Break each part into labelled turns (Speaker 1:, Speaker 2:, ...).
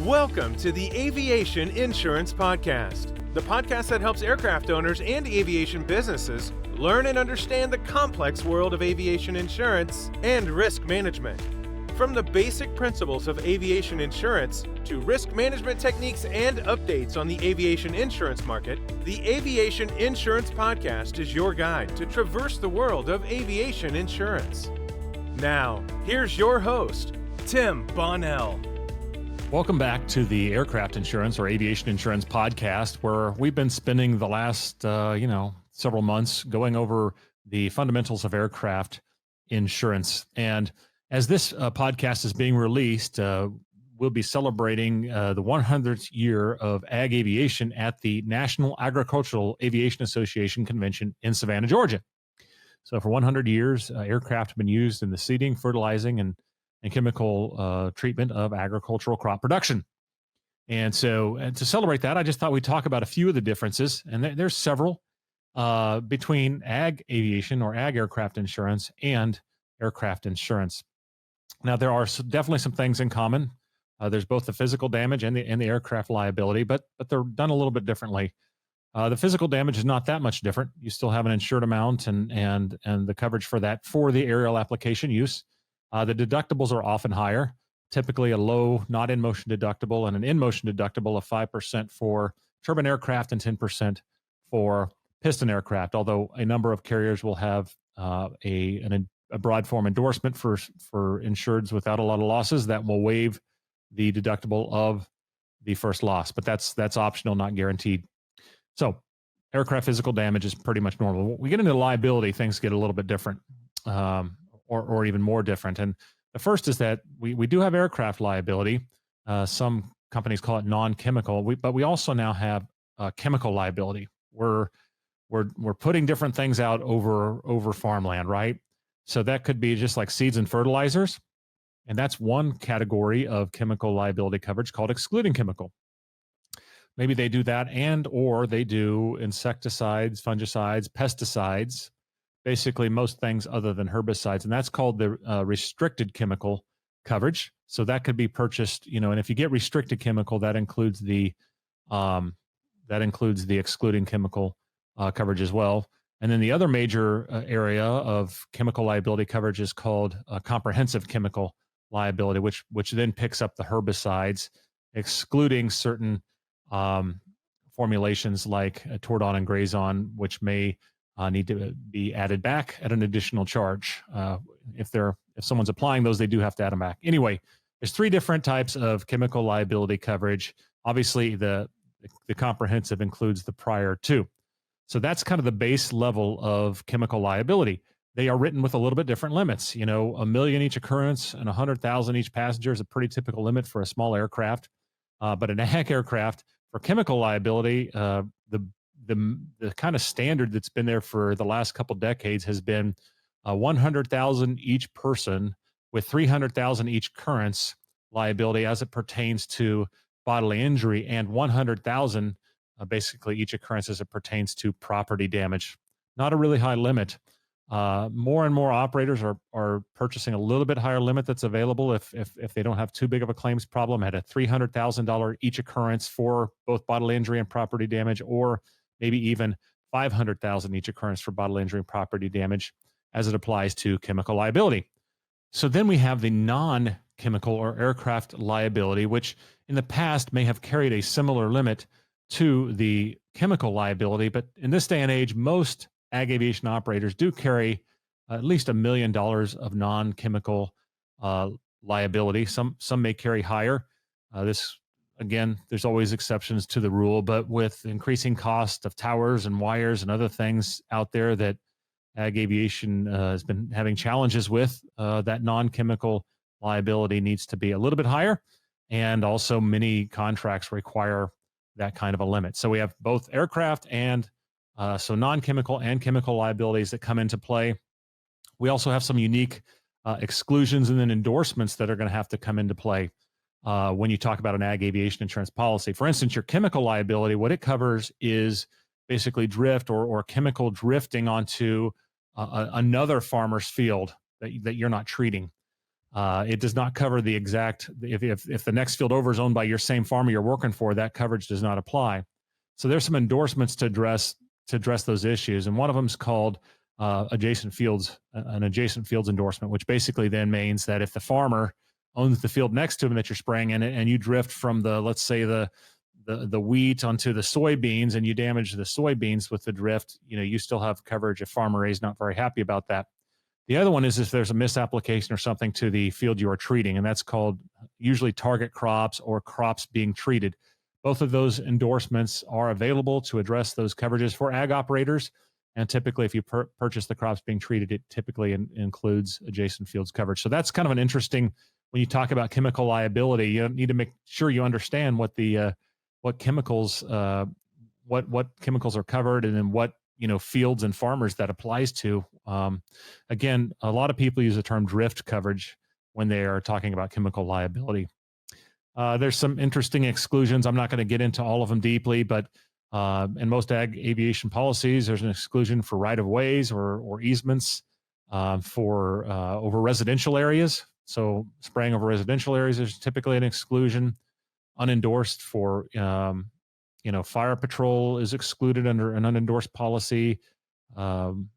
Speaker 1: Welcome to the Aviation Insurance Podcast, the podcast that helps aircraft owners and aviation businesses learn and understand the complex world of aviation insurance and risk management. From the basic principles of aviation insurance to risk management techniques and updates on the aviation insurance market, the Aviation Insurance Podcast is your guide to traverse the world of aviation insurance. Now, here's your host, Tim Bonnell.
Speaker 2: Welcome back to the Aircraft Insurance or Aviation Insurance Podcast, where we've been spending the last, several months going over the fundamentals of aircraft insurance. And as this podcast is being released, we'll be celebrating the 100th year of ag aviation at the National Agricultural Aviation Association Convention in Savannah, Georgia. So for 100 years, aircraft have been used in the seeding, fertilizing, and chemical treatment of agricultural crop production. And so to celebrate that, I just thought we'd talk about a few of the differences, and there's several between ag aviation or ag aircraft insurance and aircraft insurance. Now, there are definitely some things in common. There's both the physical damage and the aircraft liability, but they're done a little bit differently. The physical damage is not that much different. You still have an insured amount and the coverage for that for the aerial application use. The deductibles are often higher, typically a low, not in-motion deductible and an in-motion deductible of 5% for turbine aircraft and 10% for piston aircraft, although a number of carriers will have a broad form endorsement for insureds without a lot of losses that will waive the deductible of the first loss, but that's optional, not guaranteed. So aircraft physical damage is pretty much normal. When we get into liability, things get a little bit different. Or even more different. And the first is that we do have aircraft liability. Some companies call it non-chemical, but we also now have chemical liability. We're putting different things out over farmland, right? So that could be just like seeds and fertilizers. And that's one category of chemical liability coverage called excluding chemical. Maybe they do that or they do insecticides, fungicides, pesticides, basically most things other than herbicides. And that's called the restricted chemical coverage. So that could be purchased, and if you get restricted chemical, that includes the excluding chemical coverage as well. And then the other major area of chemical liability coverage is called comprehensive chemical liability, which then picks up the herbicides, excluding certain formulations like Tordon and Grazon, which may need to be added back at an additional charge. If someone's applying those, they do have to add them back. Anyway, there's three different types of chemical liability coverage. Obviously, the comprehensive includes the prior two. So that's kind of the base level of chemical liability. They are written with a little bit different limits. $1 million each occurrence and $100,000 each passenger is a pretty typical limit for a small aircraft. But an ag aircraft, for chemical liability, the kind of standard that's been there for the last couple decades has been $100,000 each person with $300,000 each occurrence liability as it pertains to bodily injury, and $100,000 basically each occurrence as it pertains to property damage. Not a really high limit. More and more operators are purchasing a little bit higher limit that's available if they don't have too big of a claims problem at a $300,000 each occurrence for both bodily injury and property damage, or maybe even $500,000 each occurrence for bodily injury and property damage as it applies to chemical liability. So then we have the non-chemical or aircraft liability, which in the past may have carried a similar limit to the chemical liability. But in this day and age, most ag aviation operators do carry at least $1 million of non-chemical liability. Some may carry higher. Again, there's always exceptions to the rule, but with increasing cost of towers and wires and other things out there that ag aviation has been having challenges with, that non-chemical liability needs to be a little bit higher. And also many contracts require that kind of a limit. So we have both aircraft and so non-chemical and chemical liabilities that come into play. We also have some unique exclusions and then endorsements that are going to have to come into play when you talk about an ag aviation insurance policy. For instance, your chemical liability, what it covers is basically drift or chemical drifting onto another farmer's field that you're not treating. It does not cover the exact, if the next field over is owned by your same farmer you're working for, that coverage does not apply. So there's some endorsements to address those issues. And one of them is called an adjacent fields endorsement, which basically then means that if the farmer owns the field next to him that you're spraying in it, and you drift from let's say the wheat onto the soybeans, and you damage the soybeans with the drift, you still have coverage if farmer A is not very happy about that. The other one is if there's a misapplication or something to the field you are treating, and that's called usually target crops or crops being treated. Both of those endorsements are available to address those coverages for ag operators. And typically, if you purchase the crops being treated, it typically includes adjacent fields coverage. So that's kind of an interesting, when you talk about chemical liability, you need to make sure you understand what chemicals are covered, and then what fields and farmers that applies to. Again, a lot of people use the term drift coverage when they are talking about chemical liability. There's some interesting exclusions. I'm not going to get into all of them deeply, but in most ag aviation policies, there's an exclusion for right-of-ways or easements for over residential areas. So spraying over residential areas is typically an exclusion. Unendorsed for fire patrol is excluded under an unendorsed policy. Treatment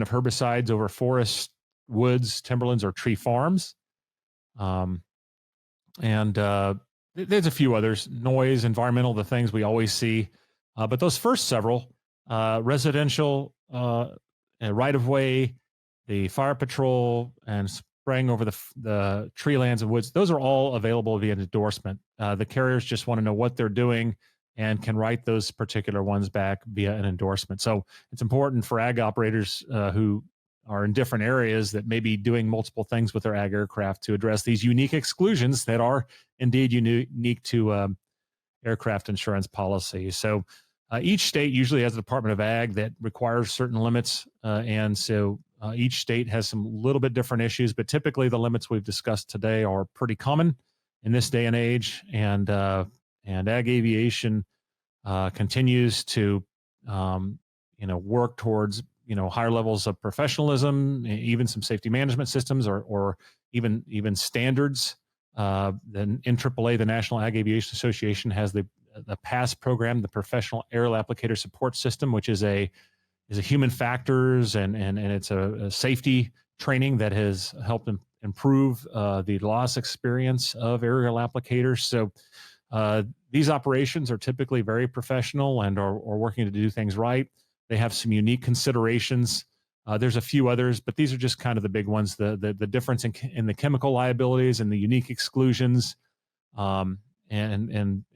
Speaker 2: of herbicides over forests, woods, timberlands, or tree farms. And there's a few others: noise, environmental, the things we always see. But those first several, residential, right-of-way, the fire patrol, and spraying over the tree lands and woods, those are all available via endorsement. The carriers just want to know what they're doing and can write those particular ones back via an endorsement. So it's important for ag operators who are in different areas that may be doing multiple things with their ag aircraft to address these unique exclusions that are indeed unique to aircraft insurance policy. So each state usually has a Department of Ag that requires certain limits. And so each state has some little bit different issues, but typically the limits we've discussed today are pretty common in this day and age. And ag aviation continues to work towards higher levels of professionalism, even some safety management systems, or even standards. Then in AAA, the National Ag Aviation Association, has the PASS program, the Professional Aerial Applicator Support System, which is a human factors and it's a safety training that has helped improve the loss experience of aerial applicators. So these operations are typically very professional and are working to do things right. They have some unique considerations. There's a few others, but these are just kind of the big ones. The difference in the chemical liabilities and the unique exclusions, and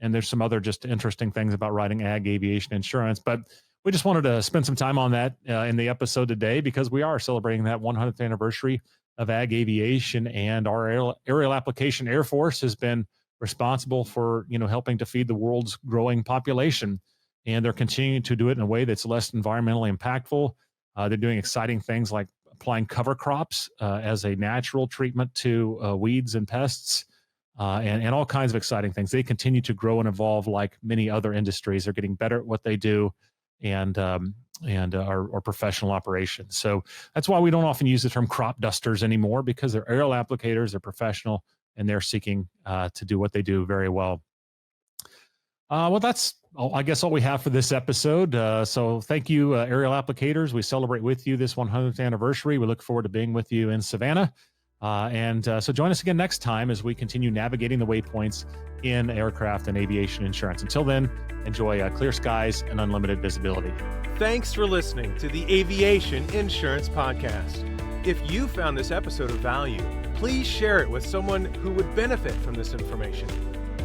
Speaker 2: there's some other just interesting things about writing ag aviation insurance. But we just wanted to spend some time on that in the episode today, because we are celebrating that 100th anniversary of ag aviation, and our aerial application Air Force has been responsible for helping to feed the world's growing population, and they're continuing to do it in a way that's less environmentally impactful. They're doing exciting things like applying cover crops as a natural treatment to weeds and pests, and all kinds of exciting things. They continue to grow and evolve like many other industries. They're getting better at what they do, and our professional operations. So that's why we don't often use the term crop dusters anymore, because they're aerial applicators, they're professional, and they're seeking to do what they do very well. Well, that's, I guess, all we have for this episode. So thank you, aerial applicators. We celebrate with you this 100th anniversary. We look forward to being with you in Savannah. So join us again next time as we continue navigating the waypoints in aircraft and aviation insurance. Until then, enjoy clear skies and unlimited visibility.
Speaker 1: Thanks for listening to the Aviation Insurance Podcast. If you found this episode of value, please share it with someone who would benefit from this information.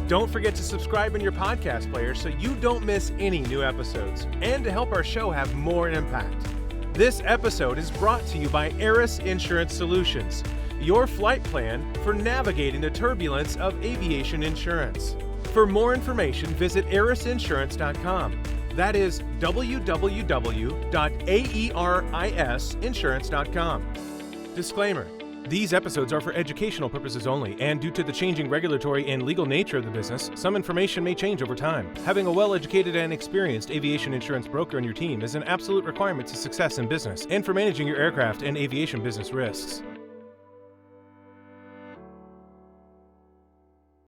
Speaker 1: Don't forget to subscribe in your podcast player so you don't miss any new episodes, and to help our show have more impact. This episode is brought to you by Aeris Insurance Solutions, your flight plan for navigating the turbulence of aviation insurance. For more information, visit aerisinsurance.com. That is www.aerisinsurance.com. Disclaimer: these episodes are for educational purposes only, and due to the changing regulatory and legal nature of the business, some information may change over time. Having a well-educated and experienced aviation insurance broker on your team is an absolute requirement to success in business and for managing your aircraft and aviation business risks.